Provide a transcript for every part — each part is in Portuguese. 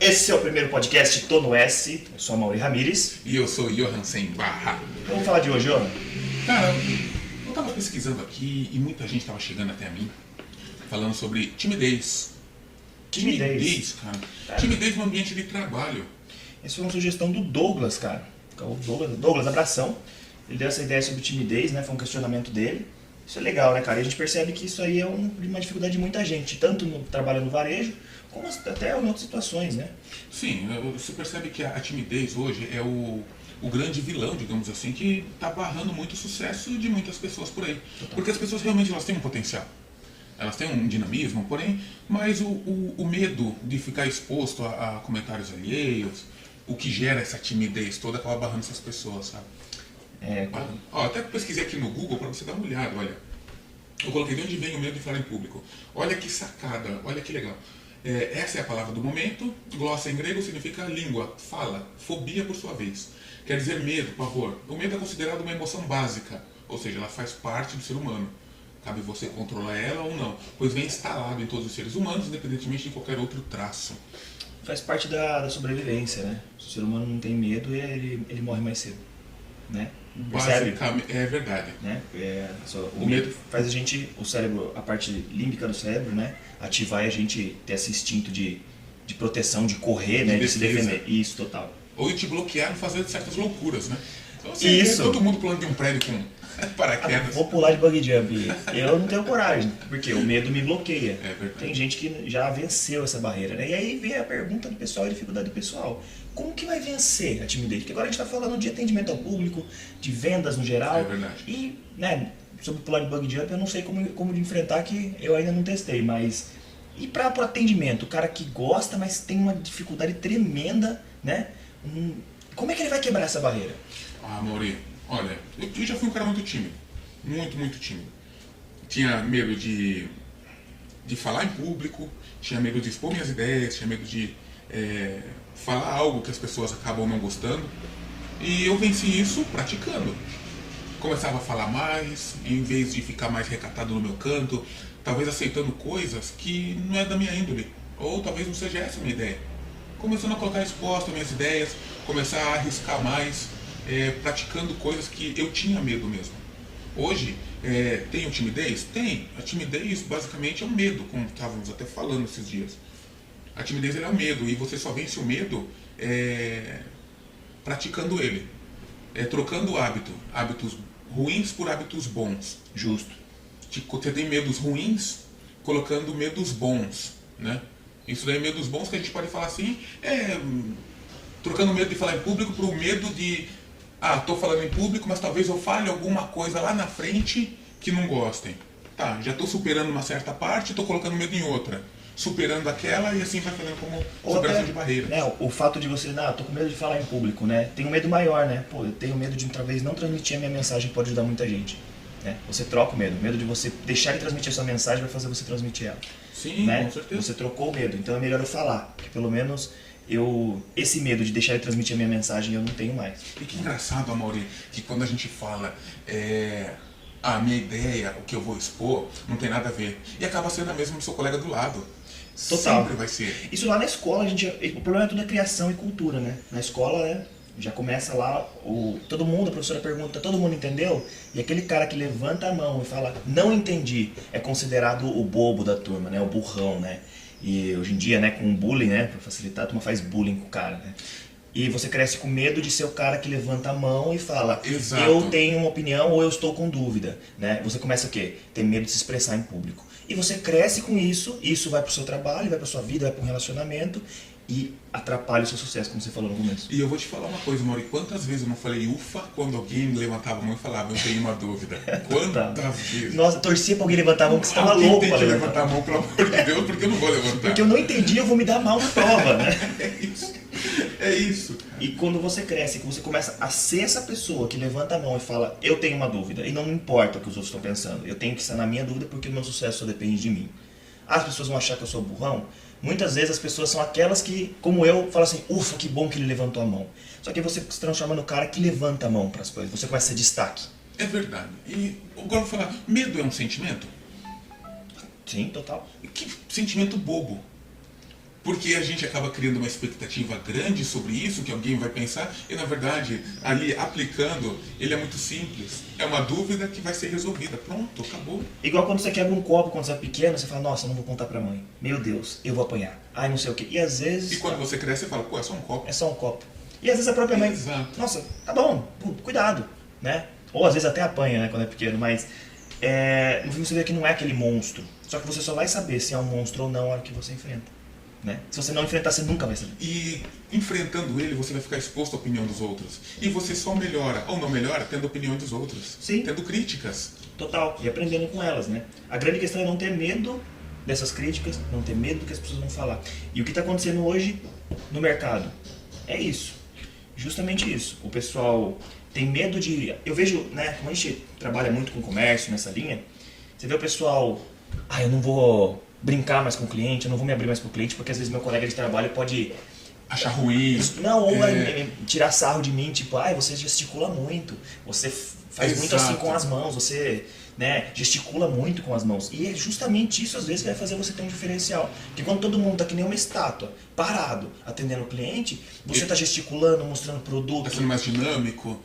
Esse é o primeiro podcast Tô no S. Eu sou a Mauri Ramires. E eu sou Johansen Barra. Vamos falar de hoje, Johan? Cara, eu tava pesquisando aqui e muita gente tava chegando até mim falando sobre timidez. Timidez, cara. Timidez no ambiente de trabalho. Essa foi uma sugestão do Douglas, cara. O Douglas Abração. Ele deu essa ideia sobre timidez, né? Foi um questionamento dele. Isso é legal, né, cara? E a gente percebe que isso aí é uma dificuldade de muita gente, tanto no trabalho no varejo, como até em outras situações, né? Sim, você percebe que a timidez hoje é o grande vilão, digamos assim, que está barrando muito o sucesso de muitas pessoas por aí. Total. Porque as pessoas realmente elas têm um potencial. Elas têm um dinamismo, porém, mas o medo de ficar exposto a comentários alheios, o que gera essa timidez toda, acaba barrando essas pessoas, sabe? Até pesquisei aqui no Google para você dar uma olhada, olha. Eu coloquei de onde vem o medo de falar em público. Olha que sacada, olha que legal. Essa é a palavra do momento. Glossa em grego significa língua, fala. Fobia, por sua vez, quer dizer medo, pavor. O medo é considerado uma emoção básica, ou seja, ela faz parte do ser humano. Cabe você controlar ela ou não, pois vem instalado em todos os seres humanos, independentemente de qualquer outro traço. Faz parte da sobrevivência, né? Se o ser humano não tem medo, ele morre mais cedo, né? Basicamente, é verdade. Né? O medo faz o cérebro, a parte límbica do cérebro, né? Ativar e a gente ter esse instinto de proteção, de correr, né? De se defender. Isso, total. Ou de te bloquear e fazer certas loucuras, né? Então você Isso. vê todo mundo pulando de um prédio com paraquedas. Vou pular de bungee jump. Eu não tenho coragem, porque o medo me bloqueia. É verdade. Tem gente que já venceu essa barreira, né? E aí vem a pergunta do pessoal, a dificuldade do pessoal. Como que vai vencer a timidez? Porque agora a gente está falando de atendimento ao público, de vendas no geral. É verdade. E, né, sobre pular de bungee jump, eu não sei como enfrentar, que eu ainda não testei, mas... E para o atendimento, o cara que gosta, mas tem uma dificuldade tremenda, né? Como é que ele vai quebrar essa barreira? Ah, Mauri, olha, eu já fui um cara muito tímido. Muito, muito tímido. Tinha medo de falar em público, tinha medo de expor minhas ideias, tinha medo de falar algo que as pessoas acabam não gostando. E eu venci isso praticando. Começava a falar mais, em vez de ficar mais recatado no meu canto, talvez aceitando coisas que não é da minha índole, ou talvez não seja essa a minha ideia. Começando a colocar exposto minhas ideias, começar a arriscar mais, praticando coisas que eu tinha medo mesmo. Hoje, tenho timidez? Tem. A timidez basicamente é o medo, como estávamos até falando esses dias. A timidez é o medo, e você só vence o medo praticando ele. Trocando hábitos ruins por hábitos bons. Justo. Você tem medos ruins, colocando medos bons, né? Isso daí é medos bons que a gente pode falar assim, trocando o medo de falar em público para o medo de, tô falando em público, mas talvez eu fale alguma coisa lá na frente que não gostem. Tá, já estou superando uma certa parte, estou colocando medo em outra. Superando aquela e assim vai fazendo como superação de barreira. Né, o fato de você, tô com medo de falar em público, né? Tem um medo maior, né? Pô, eu tenho medo de talvez não transmitir a minha mensagem, pode ajudar muita gente. Né? Você troca o medo. O medo de você deixar de transmitir a sua mensagem vai fazer você transmitir ela. Sim, né? Com certeza. Você trocou o medo, então é melhor eu falar. Porque pelo menos esse medo de deixar de transmitir a minha mensagem eu não tenho mais. E que engraçado, Amaury, que quando a gente fala a minha ideia, o que eu vou expor, não tem nada a ver. E acaba sendo a mesma do seu colega do lado. Total. Sempre vai ser. Isso lá na escola, o problema é tudo criação e cultura, né? Na escola, né? Já começa lá, a professora pergunta, todo mundo entendeu? E aquele cara que levanta a mão e fala, não entendi, é considerado o bobo da turma, né? O burrão, né? E hoje em dia, né, com o bullying, né, pra facilitar, a turma faz bullying com o cara, né? E você cresce com medo de ser o cara que levanta a mão e fala, Exato. Eu tenho uma opinião ou eu estou com dúvida, né? Você começa o quê? Ter medo de se expressar em público. E você cresce com isso vai pro seu trabalho, vai pra sua vida, vai pro relacionamento e atrapalha o seu sucesso, como você falou no começo. E eu vou te falar uma coisa, Mauri, quantas vezes eu não falei ufa quando alguém levantava a mão e falava, eu tenho uma dúvida? Quantas vezes? Nossa, torcia pra alguém levantar a mão, porque você tava louco pra levantar a mão, pelo amor de Deus, porque eu não vou levantar. Porque eu não entendi, eu vou me dar mal na prova, né? É isso. E quando você cresce, que você começa a ser essa pessoa que levanta a mão e fala, eu tenho uma dúvida, e não importa o que os outros estão pensando, eu tenho que estar na minha dúvida porque o meu sucesso só depende de mim. As pessoas vão achar que eu sou burrão. Muitas vezes as pessoas são aquelas que, como eu, falam assim, ufa, que bom que ele levantou a mão. Só que você se transforma no cara que levanta a mão para as coisas, você começa a ser destaque. É verdade. E agora eu vou falar, medo é um sentimento? Sim, total. Que sentimento bobo. Porque a gente acaba criando uma expectativa grande sobre isso, que alguém vai pensar, e na verdade, ali aplicando, ele é muito simples. É uma dúvida que vai ser resolvida. Pronto, acabou. Igual quando você quebra um copo quando você é pequeno, você fala, nossa, não vou contar pra mãe. Meu Deus, eu vou apanhar. Ai, não sei o quê. E às vezes... E quando você cresce, você fala, pô, é só um copo. É só um copo. E às vezes a própria mãe... Exato. Nossa, tá bom, cuidado, né? Ou às vezes até apanha, né, quando é pequeno, mas... no filme você vê que não é aquele monstro. Só que você só vai saber se é um monstro ou não na hora que você enfrenta. Né? Se você não enfrentar, você nunca vai saber. E enfrentando ele, você vai ficar exposto à opinião dos outros. E você só melhora ou não melhora tendo a opinião dos outros. Sim. Tendo críticas. Total. E aprendendo com elas, né? A grande questão é não ter medo dessas críticas, não ter medo do que as pessoas vão falar. E o que está acontecendo hoje no mercado é isso. Justamente isso. O pessoal tem medo de... Eu vejo, né? Como a gente trabalha muito com comércio nessa linha, você vê o pessoal... eu não vou brincar mais com o cliente, eu não vou me abrir mais com o cliente, porque às vezes meu colega de trabalho pode... Achar ruim. Não, ou tirar sarro de mim, tipo, você gesticula muito, você faz muito assim com as mãos, você, né, gesticula muito com as mãos. E é justamente isso, às vezes, que vai fazer você ter um diferencial. Porque quando todo mundo tá que nem uma estátua, parado, atendendo o cliente, você tá gesticulando, mostrando produto. Tá sendo mais dinâmico.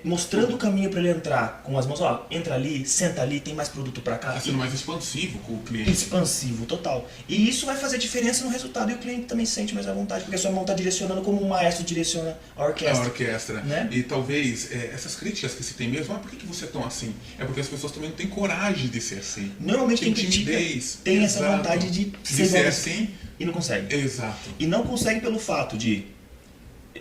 Mostrando o caminho para ele entrar com as mãos, entra ali, senta ali, tem mais produto para cá. Tá sendo mais expansivo com o cliente. Expansivo, total. E isso vai fazer diferença no resultado e o cliente também se sente mais à vontade, porque a sua mão tá direcionando como um maestro direciona a orquestra. A orquestra. Né? E talvez essas críticas que se tem mesmo, por que você é tão assim? É porque as pessoas também não têm coragem de ser assim. Normalmente tem timidez, tem essa vontade de ser assim e não consegue. Exato. E não consegue pelo fato de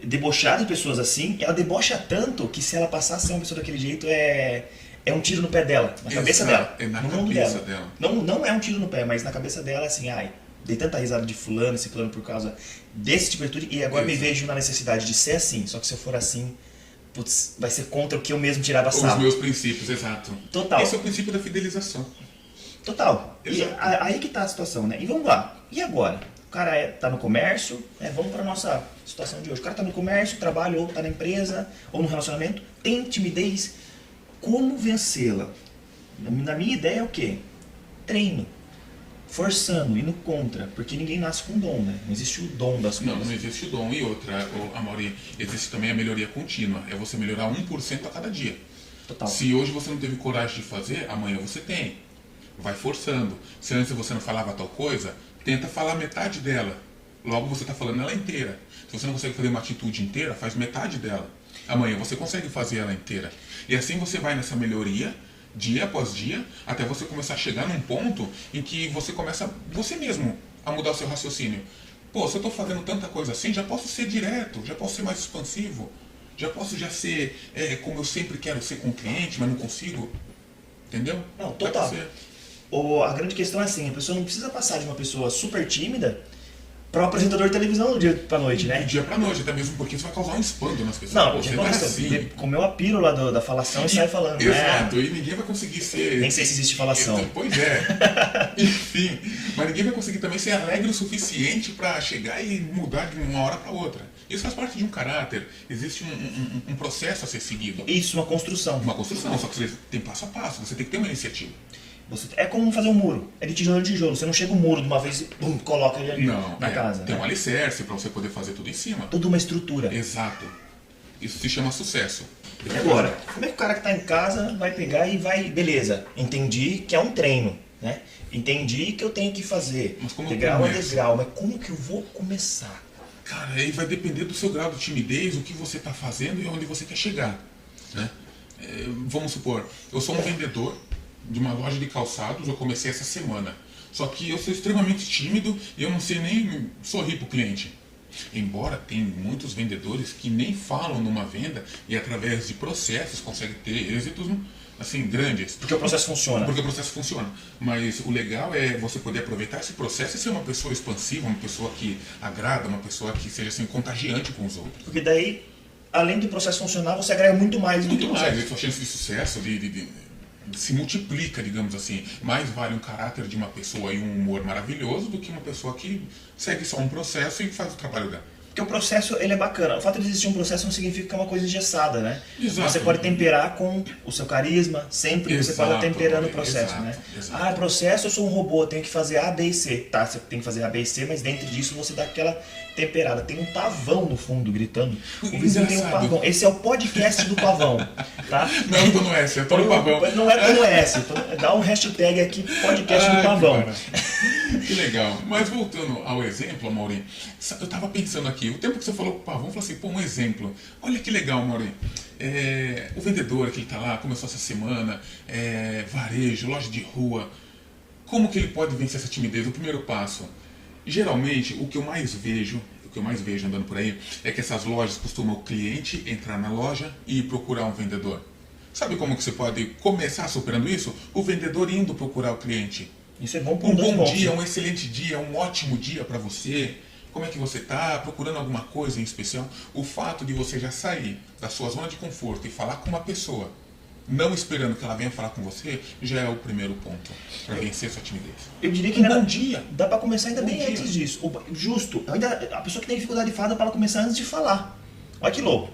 debochar de pessoas assim, ela debocha tanto que se ela passar a ser uma pessoa daquele jeito é um tiro no pé dela, na cabeça dela. É na no mundo cabeça dela. dela. Não é um tiro no pé, mas na cabeça dela assim, dei tanta risada de fulano, esse plano por causa desse tipo de atitude e agora me vejo na necessidade de ser assim, só que se eu for assim, putz, vai ser contra o que eu mesmo tirava sarro. Os meus princípios, exato. Total. Esse é o princípio da fidelização. Total. Exato. E aí que tá a situação, né? E vamos lá. E agora? O cara tá no comércio, vamos para nossa situação de hoje. O cara tá no comércio, trabalha, ou tá na empresa, ou no relacionamento, tem timidez. Como vencê-la? Na minha ideia é o quê? Treino. Forçando, indo contra. Porque ninguém nasce com dom, né? Não existe o dom das coisas. Não existe o dom. E outra, Amaury, existe também a melhoria contínua. É você melhorar 1% a cada dia. Total. Se hoje você não teve coragem de fazer, amanhã você tem. Vai forçando. Se antes você não falava tal coisa, tenta falar metade dela. Logo você está falando ela inteira. Se você não consegue fazer uma atitude inteira, faz metade dela. Amanhã você consegue fazer ela inteira. E assim você vai nessa melhoria, dia após dia, até você começar a chegar num ponto em que você começa, você mesmo, a mudar o seu raciocínio. Pô, se eu estou fazendo tanta coisa assim, já posso ser direto, já posso ser mais expansivo, já posso ser como eu sempre quero ser com o cliente, mas não consigo. Entendeu? Não, total. A grande questão é assim, a pessoa não precisa passar de uma pessoa super tímida para um apresentador de televisão do dia pra noite, né? Do dia pra noite, até mesmo porque isso vai causar um espanto nas pessoas. Não, você vai assim. Comeu a pílula da falação e sai falando. Exato, e ninguém vai conseguir ser... Nem sei se existe falação. Pois é. Enfim, mas ninguém vai conseguir também ser alegre o suficiente para chegar e mudar de uma hora para outra. Isso faz parte de um caráter. Existe um processo a ser seguido. Isso, uma construção. Uma construção, só que você tem passo a passo, você tem que ter uma iniciativa. É como fazer um muro. É de tijolo em tijolo. Você não chega o muro de uma vez e coloca ele ali na casa. Tem um alicerce para você poder fazer tudo em cima. Toda uma estrutura. Exato. Isso se chama sucesso. E agora? Como é que o cara que está em casa vai pegar e vai... Beleza, entendi que é um treino, né? Entendi que eu tenho que fazer degrau a degrau. Mas como que eu vou começar? Cara, aí vai depender do seu grau de timidez, o que você está fazendo e onde você quer chegar, né? Vamos supor, eu sou um vendedor de uma loja de calçados, eu comecei essa semana. Só que eu sou extremamente tímido e eu não sei nem sorrir para o cliente. Embora tem muitos vendedores que nem falam numa venda e através de processos conseguem ter êxitos assim, grandes. Porque o processo funciona. Porque o processo funciona. Mas o legal é você poder aproveitar esse processo e ser uma pessoa expansiva, uma pessoa que agrada, uma pessoa que seja assim, contagiante com os outros. Porque daí, além do processo funcionar, você agrega muito mais do que o processo. Muito mais, a sua chance de sucesso, se multiplica, digamos assim. Mais vale um caráter de uma pessoa e um humor maravilhoso do que uma pessoa que segue só um processo e faz o trabalho dela. Porque o processo, ele é bacana. O fato de existir um processo não significa que é uma coisa engessada, né? Exato. Você pode temperar com o seu carisma, sempre você pode estar temperando o processo, exato, né? exato. Ah, processo, eu sou um robô, eu tenho que fazer A, B e C. Tá, você tem que fazer A, B e C, mas dentro disso você dá aquela temperada. Tem um pavão no fundo gritando. O vizinho tem um pavão. Esse é o podcast do pavão, tá? Não, eu tô no S, eu tô no pavão. Não é no S. Dá um hashtag aqui, podcast do pavão. Que legal. Mas voltando ao exemplo, Amaury, eu tava pensando aqui, o tempo que você falou com o pavão, eu falei assim, pô, um exemplo. Olha que legal, Amaury. O vendedor que ele tá lá, começou essa semana, varejo, loja de rua. Como que ele pode vencer essa timidez? O primeiro passo. Geralmente, o que eu mais vejo andando por aí, é que essas lojas costumam o cliente entrar na loja e procurar um vendedor. Sabe como que você pode começar superando isso? O vendedor indo procurar o cliente. Isso é bom para um bom dia, um excelente dia, um ótimo dia para você. Como é que você está? Procurando alguma coisa em especial? O fato de você já sair da sua zona de conforto e falar com uma pessoa, não esperando que ela venha falar com você, já é o primeiro ponto para vencer sua timidez. Eu diria que bom dia. Dá para começar ainda Bom bem dia. antes disso. Justo. A pessoa que tem dificuldade de falar, dá para ela começar antes de falar. Olha que louco.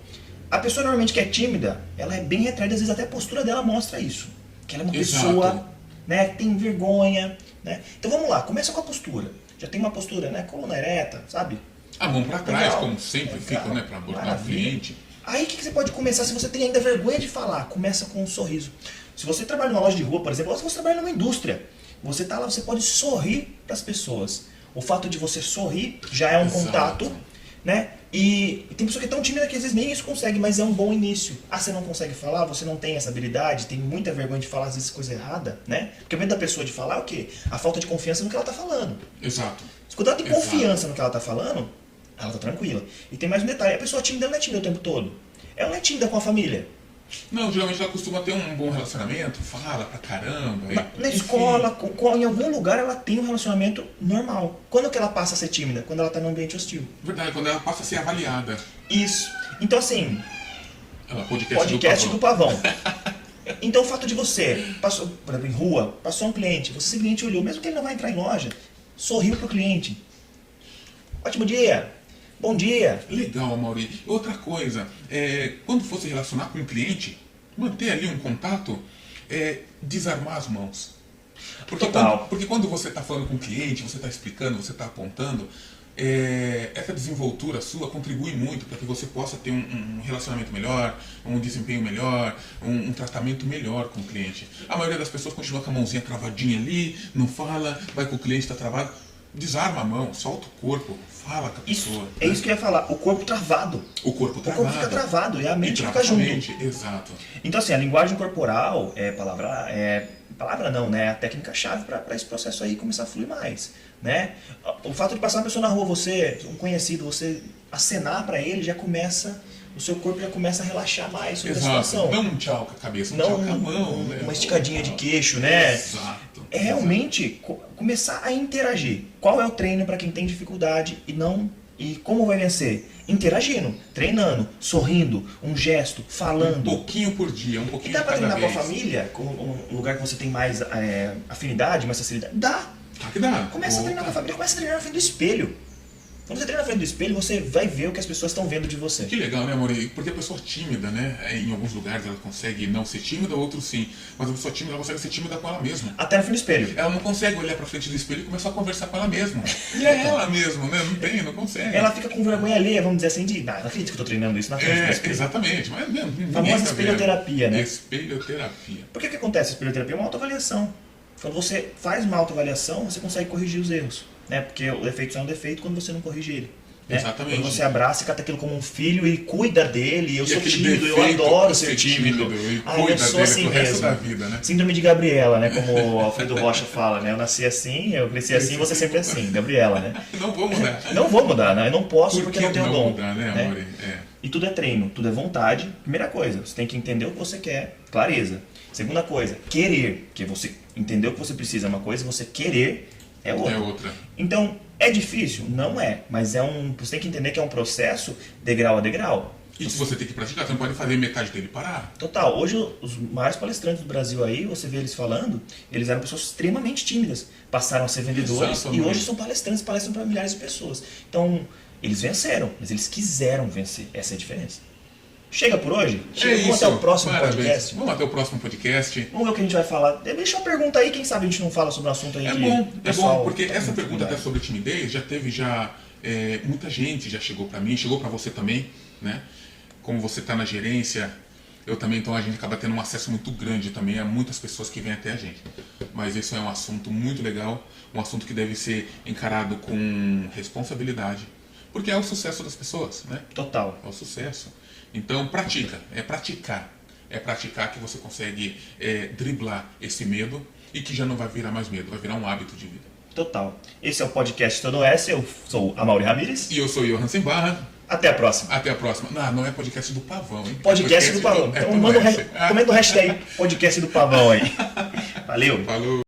A pessoa normalmente que é tímida, ela é bem retraída, às vezes até a postura dela mostra isso. Que ela é uma Exato. pessoa, né, que tem vergonha, né? Então vamos lá, começa com a postura. Já tem uma postura, né, coluna ereta, sabe? A mão para trás, Legal. como sempre fica, Legal. né, para abordar o Maravilha. cliente. Aí o que você pode começar se você tem ainda vergonha de falar? Começa com um sorriso. Se você trabalha numa loja de rua, por exemplo, ou se você trabalha numa indústria, você tá lá, você pode sorrir para as pessoas. O fato de você sorrir já é um Exato. contato, né? E tem pessoa que é tão tímida que às vezes nem isso consegue, mas é um bom início. Ah, você não consegue falar, você não tem essa habilidade, tem muita vergonha de falar às vezes coisa errada, né? Porque o medo da pessoa de falar é o quê? A falta de confiança no que ela tá falando. Exato. Quando ela tem Exato. confiança no que ela tá falando, ela tá tranquila. E tem mais um detalhe, a pessoa tímida não é tímida o tempo todo. Ela não é tímida com a família. Não, geralmente ela costuma ter um bom relacionamento, fala pra caramba. Na enfim. escola, em algum lugar ela tem um relacionamento normal. Quando que ela passa a ser tímida? Quando ela tá num ambiente hostil. Verdade, quando ela passa a ser avaliada. Isso. Então assim, Ela podcast podcast do do pavão. Então o fato de você, passou, por exemplo, em rua, passou um cliente, você simplesmente olhou, mesmo que ele não vai entrar em loja, sorriu pro cliente. Ótimo dia. Bom dia. Legal, Amaury. Outra coisa, quando for se relacionar com um cliente, manter ali um contato, desarmar as mãos. Total. Porque quando você está falando com o cliente, você está explicando, você está apontando, essa desenvoltura sua contribui muito para que você possa ter um relacionamento melhor, um desempenho melhor, um tratamento melhor com o cliente. A maioria das pessoas continua com a mãozinha travadinha ali, não fala, vai com o cliente, está travado. Desarma a mão, solta o corpo, fala com a pessoa. É isso que eu ia falar, o corpo travado. O corpo O travado. corpo fica travado e a mente E fica trava a junto. mente, exato. Então assim, a linguagem corporal palavra não, né? É a técnica-chave para esse processo aí começar a fluir mais, né? O fato de passar uma pessoa na rua, você, um conhecido, você acenar para ele, já começa, o seu corpo já começa a relaxar mais sobre Exato. a situação. Não um tchau com a cabeça, um Não tchau com a mão, né? uma esticadinha de queixo, né? Exato. É realmente começar a interagir. Qual é o treino para quem tem dificuldade e como vai vencer? Interagindo, treinando, sorrindo, um gesto, falando. Um pouquinho por dia, um E pouquinho dá de pra cada treinar com a vez. família, com um lugar que você tem mais afinidade, mais facilidade? Dá! Tá que dá. Começa a treinar com a família, começa a treinar na frente do espelho. Quando você treina na frente do espelho, você vai ver o que as pessoas estão vendo de você. Que legal, né, amor? Porque a pessoa tímida, né? Em alguns lugares ela consegue não ser tímida, outros sim. Mas a pessoa tímida ela consegue ser tímida com ela mesma. Até na frente do espelho. Ela não consegue olhar pra frente do espelho e começar a conversar com ela mesma. E é ela mesma, né? Não consegue. Ela fica com vergonha alheia, vamos dizer assim, não acredito que eu tô treinando isso na frente do espelho. Exatamente. Mas mesmo, ninguém Famosa tá vendo. espelhoterapia, né? Espelhoterapia. Por que que acontece a espelhoterapia? É uma autoavaliação. Quando você faz uma autoavaliação, você consegue corrigir os erros, né? Porque o defeito só é um defeito quando você não corrige ele. Né? Exatamente. Quando você abraça e cata aquilo como um filho e cuida dele, eu E sou aquele tímido, eu defeito, adoro ser tímido. E Ah, cuida eu sou dele assim pro resto mesmo. da vida, né? Síndrome de Gabriela, né? Como o Alfredo Rocha fala, né? Eu nasci assim, eu cresci assim, você sempre assim. Gabriela, né? Não vou mudar. Não vou mudar, né? Eu não posso Por porque que não tenho dom. mudar, né, né? amor? E tudo é treino, tudo é vontade. Primeira coisa, você tem que entender o que você quer, clareza. Segunda coisa, querer, que você entender o que você precisa é uma coisa, você querer é outra. É outra. Então, é difícil? Não é, mas você tem que entender que é um processo degrau a degrau. E se você tem que praticar, você não pode fazer metade dele parar. Total, hoje os maiores palestrantes do Brasil aí, você vê eles falando, eles eram pessoas extremamente tímidas, passaram a ser vendedores Exato, e amor. hoje são palestrantes, palestram para milhares de pessoas. Então, Eles venceram, mas eles quiseram vencer. Essa é a diferença. Chega por hoje? É Vamos isso. até o próximo Parabéns. podcast. Vamos até o próximo podcast. Vamos ver o que a gente vai falar. Deixa uma pergunta aí, quem sabe a gente não fala sobre o assunto aí. É que bom, o pessoal porque tá essa muito pergunta até dificuldade. sobre timidez já teve muita gente já chegou para mim, chegou para você também, né? Como você está na gerência, eu também, então a gente acaba tendo um acesso muito grande também a muitas pessoas que vêm até a gente. Mas isso é um assunto muito legal, um assunto que deve ser encarado com responsabilidade, porque é o sucesso das pessoas, né? Total. É o sucesso. Então pratica, é praticar que você consegue driblar esse medo e que já não vai virar mais medo, vai virar um hábito de vida. Total. Esse é o podcast Todo S. Eu sou a Mauri Ramírez. E eu sou o Johan Sembarra. Até a próxima. Até a próxima. Não é podcast do Pavão, hein? Podcast do Pavão. Então Todo manda S. comenta o hashtag podcast do Pavão aí. Valeu. Falou.